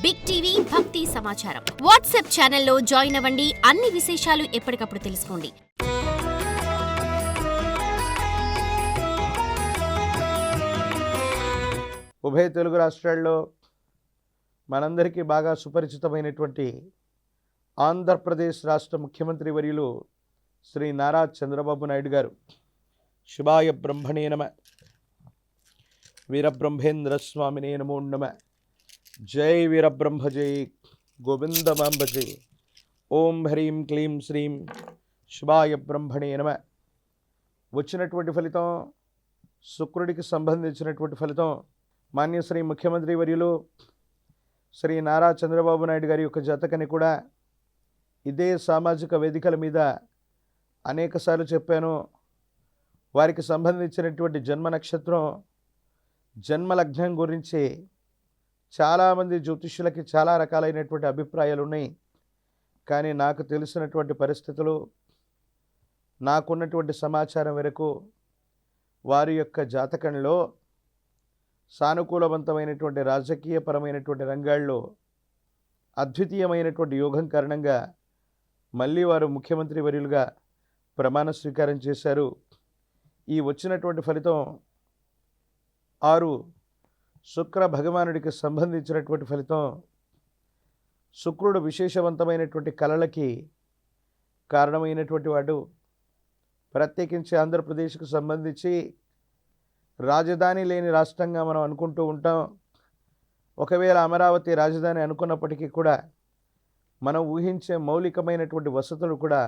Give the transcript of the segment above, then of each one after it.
Big TV భక్తి సమాచారం WhatsApp ఛానల్లో జాయిన్ అవ్వండి. అన్ని విశేషాలు ఎప్పటికప్పుడు తెలుసుకోండి. ఉభయ తెలుగు రాష్ట్రాల్లో మనందరికీ బాగా సుపరిచితమైనటువంటి ఆంధ్రప్రదేశ్ రాష్ట్ర ముఖ్యమంత్రి వర్యులు శ్రీ నారా చంద్రబాబు నాయుడు గారు శివాయ బ్రహ్మణే నమ, వీరబ్రహ్మేంద్ర స్వామినే నమో నమ, జై వీరబ్రహ్మ జై గోవిందమాంబ జై. ఓం హ్రీం క్లీం శ్రీం శివాయ బ్రహ్మణే నమ. వచ్చినటువంటి ఫలితం, శుక్రుడికి సంబంధించినటువంటి ఫలితం మాన్యశ్రీ ముఖ్యమంత్రి వర్యులు శ్రీ నారా చంద్రబాబు నాయుడు గారి యొక్క జాతకాన్ని కూడా ఇదే సామాజిక వేదికల మీద అనేకసార్లు చెప్పాను. వారికి సంబంధించినటువంటి జన్మ నక్షత్రం, జన్మ లగ్నం గురించి చాలామంది జ్యోతిష్యులకి చాలా రకాలైనటువంటి అభిప్రాయాలు ఉన్నాయి. కానీ నాకు తెలిసినటువంటి పరిస్థితులు, నాకున్నటువంటి సమాచారం వరకు వారి యొక్క జాతకంలో సానుకూలవంతమైనటువంటి రాజకీయపరమైనటువంటి రంగాల్లో అద్వితీయమైనటువంటి యోగం కారణంగా మళ్ళీ వారు ముఖ్యమంత్రి వర్యులుగా ప్రమాణ స్వీకారం చేశారు. ఈ వచ్చినటువంటి ఫలితం 6 శుక్ర భగవానుడికి సంబంధించినటువంటి ఫలితం. శుక్రుడు విశేషవంతమైనటువంటి కళలకి కారణమైనటువంటి వాడు. ప్రత్యేకించి ఆంధ్రప్రదేశ్కు సంబంధించి రాజధాని లేని రాష్ట్రంగా మనం అనుకుంటూ ఉంటాం. ఒకవేళ అమరావతి రాజధాని అనుకున్నప్పటికీ కూడా మనం ఊహించే మౌలికమైనటువంటి వసతులు కూడా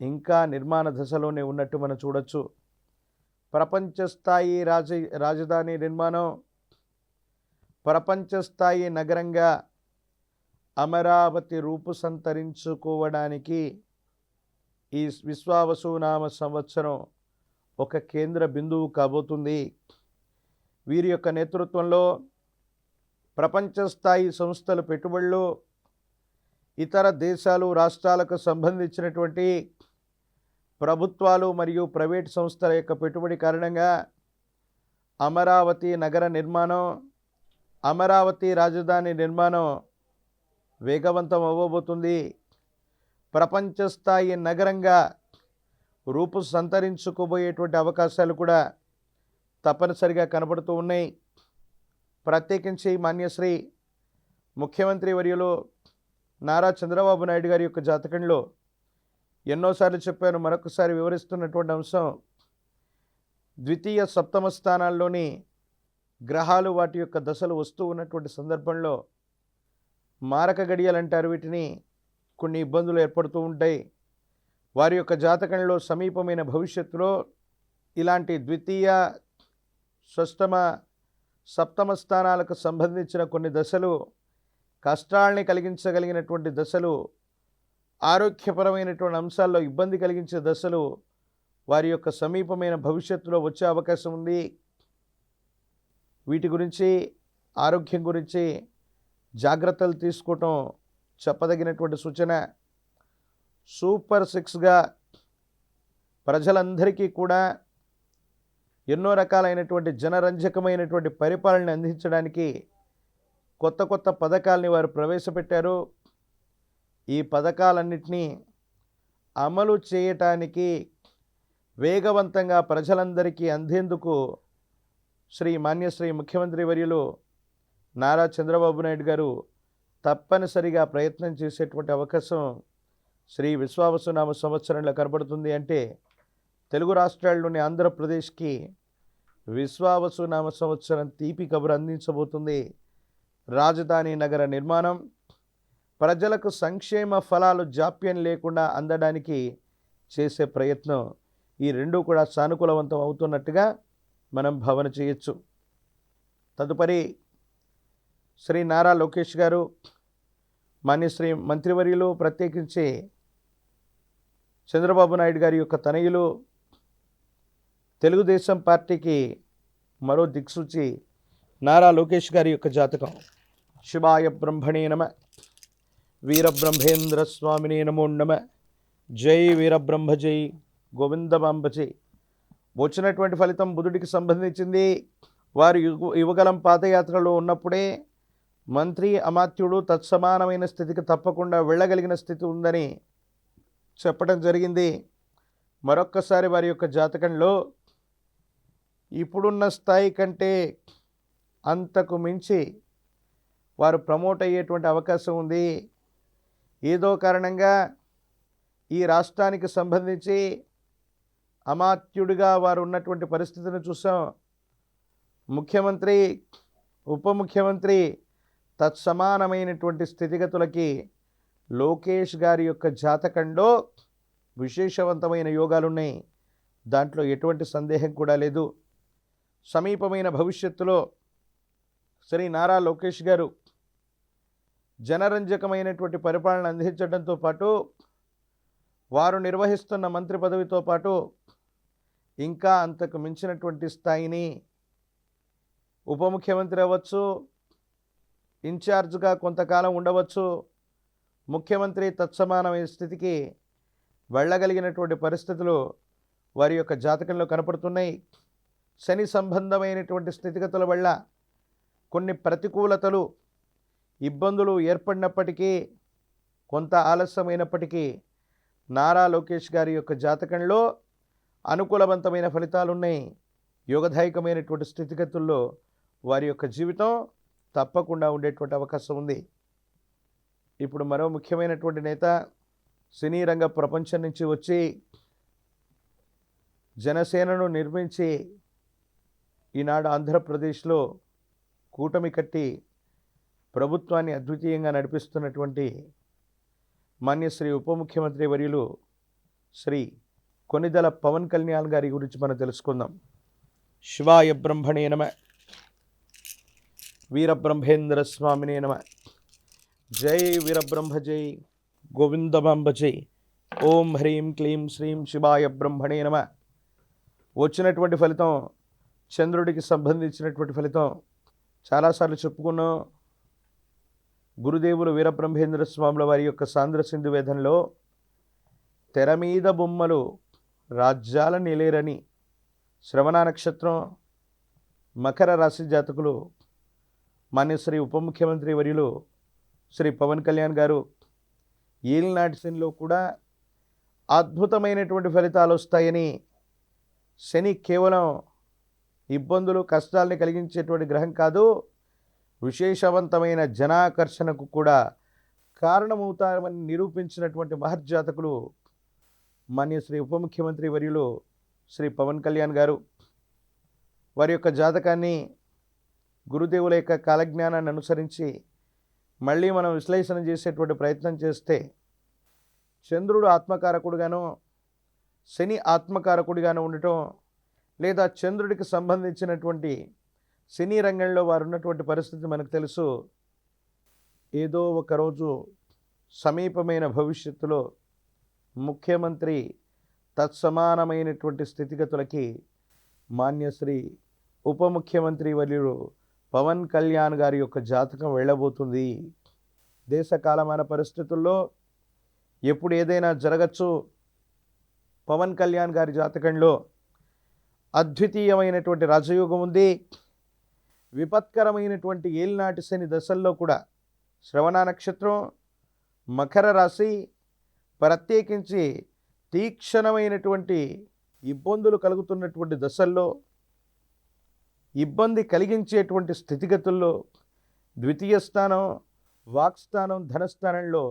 ఇంకా నిర్మాణ దశలోనే ఉన్నట్టు మనం చూడొచ్చు. ప్రపంచ స్థాయి రాజధాని నిర్మాణం, ప్రపంచ స్థాయి నగరంగా అమరావతి రూపు సంతరించుకోవడానికి ఈ విశ్వావసునామ సంవత్సరం ఒక కేంద్ర బిందువు కాబోతుంది. వీరి యొక్క నేతృత్వంలో ప్రపంచ స్థాయి సంస్థల పెట్టుబడులు, ఇతర దేశాలు రాష్ట్రాలకు సంబంధించినటువంటి ప్రభుత్వాలు మరియు ప్రైవేట్ సంస్థల యొక్క పెట్టుబడి కారణంగా అమరావతి నగర నిర్మాణం, అమరావతి రాజధాని నిర్మాణం వేగవంతం అవ్వబోతుంది. ప్రపంచ స్థాయి నగరంగా రూపు సంతరించుకోబోయేటువంటి అవకాశాలు కూడా తప్పనిసరిగా కనబడుతూ ఉన్నాయి. ప్రత్యేకించి మాన్యశ్రీ ముఖ్యమంత్రి వర్యులు నారా చంద్రబాబు నాయుడు గారి యొక్క జాతకంలో ఎన్నోసార్లు చెప్పాను, మరొకసారి వివరిస్తున్నటువంటి అంశం, ద్వితీయ సప్తమ స్థానాల్లోని గ్రహాలు వాటి యొక్క దశలు వస్తూ ఉన్నటువంటి సందర్భంలో మారక గడియలు అంటారు వీటిని. కొన్ని ఇబ్బందులు ఏర్పడుతూ ఉంటాయి. వారి యొక్క జాతకంలో సమీపమైన భవిష్యత్తులో ఇలాంటి ద్వితీయ, షష్టమ, సప్తమ స్థానాలకు సంబంధించిన కొన్ని దశలు, కష్టాలని కలిగించగలిగినటువంటి దశలు, ఆరోగ్యపరమైనటువంటి అంశాల్లో ఇబ్బంది కలిగించే దశలు వారి యొక్క సమీపమైన భవిష్యత్తులో వచ్చే అవకాశం ఉంది. వీటి గురించి, ఆరోగ్యం గురించి జాగ్రత్తలు తీసుకోవటం చెప్పదగినటువంటి సూచన. సూపర్ 6గా ప్రజలందరికీ కూడా ఎన్నో రకాలైనటువంటి జనరంజకమైనటువంటి పరిపాలన అందించడానికి కొత్త కొత్త పథకాలని వారు ప్రవేశపెట్టారు. ఈ పథకాలన్నింటినీ అమలు చేయటానికి, వేగవంతంగా ప్రజలందరికీ అందేందుకు మాన్యశ్రీ ముఖ్యమంత్రి వర్యులు నారా చంద్రబాబు నాయుడు గారు తప్పనిసరిగా ప్రయత్నం చేసేటువంటి అవకాశం శ్రీ విశ్వావసునామ సంవత్సరంలో కనబడుతుంది. అంటే తెలుగు రాష్ట్రాల్లోని ఆంధ్రప్రదేశ్కి విశ్వావసునామ సంవత్సరం తీపి కబురు అందించబోతుంది. రాజధాని నగర నిర్మాణం, ప్రజలకు సంక్షేమ ఫలాలు జాప్యం లేకుండా అందడానికి చేసే ప్రయత్నం, ఈ రెండూ కూడా సానుకూలవంతం అవుతున్నట్టుగా మనం భావన చేయొచ్చు. తదుపరి శ్రీ నారా లోకేష్ గారు, మాన్యశ్రీ మంత్రివర్యులు, ప్రత్యేకించి చంద్రబాబు నాయుడు గారి యొక్క తనయులు, తెలుగుదేశం పార్టీకి మరో దిక్సూచి నారా లోకేష్ గారి యొక్క జాతకం. శివాయ బ్రహ్మణే నమ, వీరబ్రహ్మేంద్ర స్వామినే నమో నమ, జై వీరబ్రహ్మ జై గోవిందమాంబ జై. వచ్చినటువంటి ఫలితం బుధుడికి సంబంధించింది. వారు యువగలం పాదయాత్రలో ఉన్నప్పుడే మంత్రి అమాత్యుడు తత్సమానమైన స్థితికి తప్పకుండా వెళ్ళగలిగిన స్థితి ఉందని చెప్పడం జరిగింది. మరొక్కసారి వారి యొక్క జాతకంలో ఇప్పుడున్న స్థాయి కంటే అంతకు మించి వారు ప్రమోట్ అయ్యేటువంటి అవకాశం ఉంది. ఏదో కారణంగా ఈ రాష్ట్రానికి సంబంధించి అమాత్యుడిగా వారు ఉన్నటువంటి పరిస్థితిని చూసాం. ముఖ్యమంత్రి, ఉప ముఖ్యమంత్రి తత్సమానమైనటువంటి స్థితిగతులకి లోకేష్ గారి యొక్క జాతకంలో విశేషవంతమైన యోగాలు ఉన్నాయి. దాంట్లో ఎటువంటి సందేహం కూడా లేదు. సమీపమైన భవిష్యత్తులో శ్రీ నారా లోకేష్ గారు జనరంజకమైనటువంటి పరిపాలన అందించడంతో పాటు వారు నిర్వహిస్తున్న మంత్రి పదవితో పాటు ఇంకా అంతకు మించినటువంటి స్థాయిని ఉప ముఖ్యమంత్రి అవ్వచ్చు, ఇన్ఛార్జ్గా కొంతకాలం ఉండవచ్చు, ముఖ్యమంత్రి తత్సమానమైన స్థితికి వెళ్ళగలిగినటువంటి పరిస్థితులు వారి యొక్క జాతకంలో కనపడుతున్నాయి. శని సంబంధమైనటువంటి స్థితిగతుల వల్ల కొన్ని ప్రతికూలతలు, ఇబ్బందులు ఏర్పడినప్పటికీ, కొంత ఆలస్యమైనప్పటికీ నారా లోకేష్ గారి యొక్క జాతకంలో అనుకూలవంతమైన ఫలితాలు ఉన్నాయి. యోగదాయకమైనటువంటి స్థితిగతుల్లో వారి యొక్క జీవితం తప్పకుండా ఉండేటువంటి అవకాశం ఉంది. ఇప్పుడు మరో ముఖ్యమైనటువంటి నేత సినీ రంగ ప్రపంచం నుంచి వచ్చి జనసేనను నిర్మించి ఈనాడు ఆంధ్రప్రదేశ్లో కూటమి కట్టి ప్రభుత్వాన్ని అద్వితీయంగా నడిపిస్తున్నటువంటి మాన్యశ్రీ ఉప ముఖ్యమంత్రి వర్యులు శ్రీ కొనిదెల పవన్ కళ్యాణ్ గారి గురించి మనం తెలుసుకుందాం. శివాయ బ్రహ్మణే నమ, వీరబ్రహ్మేంద్ర స్వామినే నమ. జై వీరబ్రహ్మ జై, గోవిందమాంబ జై. ఓం హ్రీం క్లీం శ్రీం శివాయ బ్రహ్మణే నమ. వచ్చినటువంటి ఫలితం చంద్రుడికి సంబంధించినటువంటి ఫలితం చాలాసార్లు చెప్పుకున్నాం. గురుదేవులు వీరబ్రహ్మేంద్ర స్వాముల వారి యొక్క సాంద్ర సింధు వేదంలో తెర మీద బొమ్మలు రాజ్యాల నిలేరని, శ్రవణ నక్షత్రం మకర రాశి జాతకులు మాన్యశ్రీ ఉప ముఖ్యమంత్రి వర్యులు శ్రీ పవన్ కళ్యాణ్ గారు ఏలినాటి శనిలో కూడా అద్భుతమైనటువంటి ఫలితాలు వస్తాయని, శని కేవలం ఇబ్బందులు కష్టాలని కలిగించేటువంటి గ్రహం కాదు, విశేషవంతమైన జనాకర్షణకు కూడా కారణమవుతారని నిరూపించినటువంటి మహర్జాతకులు మాన్యశ్రీ ఉప ముఖ్యమంత్రి వర్యులు శ్రీ పవన్ కళ్యాణ్ గారు. వారి యొక్క జాతకాన్ని గురుదేవుల యొక్క కాలజ్ఞానాన్ని అనుసరించి మళ్ళీ మనం విశ్లేషణ చేసేటువంటి ప్రయత్నం చేస్తే చంద్రుడు ఆత్మకారకుడిగాను, శని ఆత్మకారకుడిగాను ఉండటం, లేదా చంద్రుడికి సంబంధించినటువంటి సినీ రంగంలో వారు ఉన్నటువంటి పరిస్థితి మనకు తెలుసు. ఏదో ఒకరోజు సమీపమైన భవిష్యత్తులో ముఖ్యమంత్రి తత్సమానమైనటువంటి స్థితిగతులకి మాన్యశ్రీ ఉప ముఖ్యమంత్రి వర్యులు పవన్ కళ్యాణ్ గారి యొక్క జాతకం వెళ్ళబోతుంది. దేశ కాలమాన పరిస్థితుల్లో ఎప్పుడు ఏదైనా జరగచ్చు. పవన్ కళ్యాణ్ గారి జాతకంలో అద్వితీయమైనటువంటి రాజయోగం ఉంది. విపత్కరమైనటువంటి ఏలినాటి శని దశల్లో కూడా శ్రవణ నక్షత్రం, మకర రాశి, ప్రత్యేకించి తీక్షణమైనటువంటి ఇబ్బందులు కలుగుతున్నటువంటి దశల్లో, ఇబ్బంది కలిగించేటువంటి స్థితిగతుల్లో, ద్వితీయ స్థానం, వాక్స్థానం, ధనస్థానంలో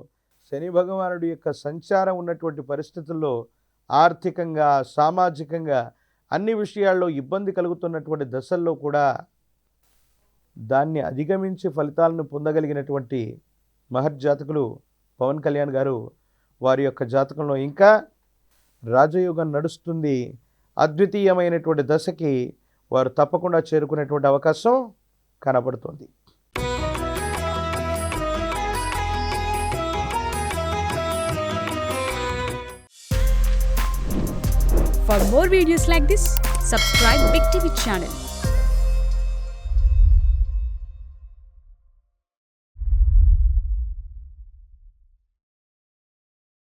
శని భగవానుడి యొక్క సంచారం ఉన్నటువంటి పరిస్థితుల్లో ఆర్థికంగా, సామాజికంగా అన్ని విషయాల్లో ఇబ్బంది కలుగుతున్నటువంటి దశల్లో కూడా దాన్ని అధిగమించి ఫలితాలను పొందగలిగినటువంటి మహర్జాతకులు పవన్ కళ్యాణ్ గారు. వారి యొక్క జాతకంలో ఇంకా రాజయోగం నడుస్తుంది. అద్వితీయమైనటువంటి దశకి వారు తప్పకుండా చేరుకునేటువంటి అవకాశం కనబడుతుంది. For more videos like this, subscribe Big TV channel.